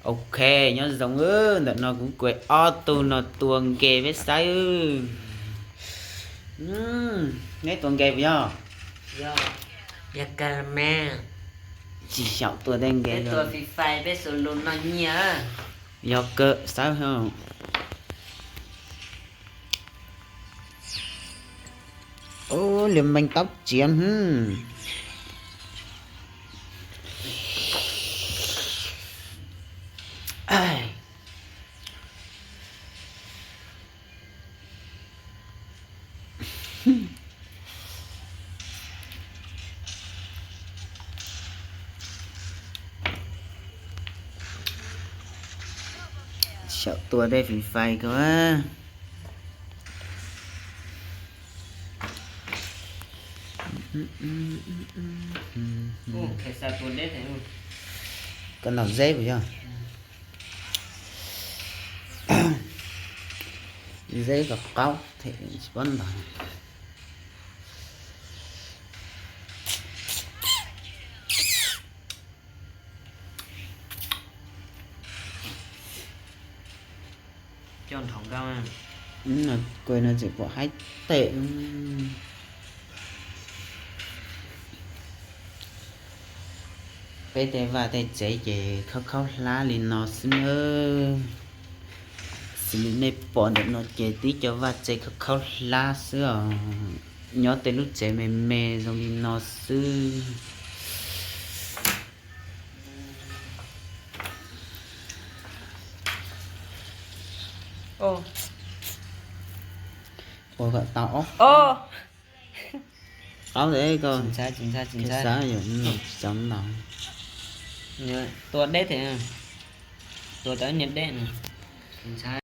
Ok, nhớ giống đợt nó cũng quay auto nó tuồng kề với sai nghe tuồng kề với nhau Yo, ya caramel. chỉ sợ tuồng đen kề Cái rồi tua phi phai bé sổ lùn nó nhớ. do cơ sao không ô liềm bánh tóc chiến ai sợ tua đây phí phai quá Cái sao tua đế thế. con nào dễ phải chưa dễ gặp cao thì vẫn là Chọn thòng cao à. là quên là chỉ có hai tệ bây giờ và tay chạy về khóc khóc lá lên nó xin ơi xin này bỏ được nó chạy tí cho và chạy khóc khóc lá xưa nhớ tới lúc chạy mê mê rồi đi nó sư Ô. ôi gọi tao Ô. áo đấy cơ Chính xác. cái giá rồi chấm nào Nhớ, tua đế thế. Tua tới nhiệt đế này. Chính xác.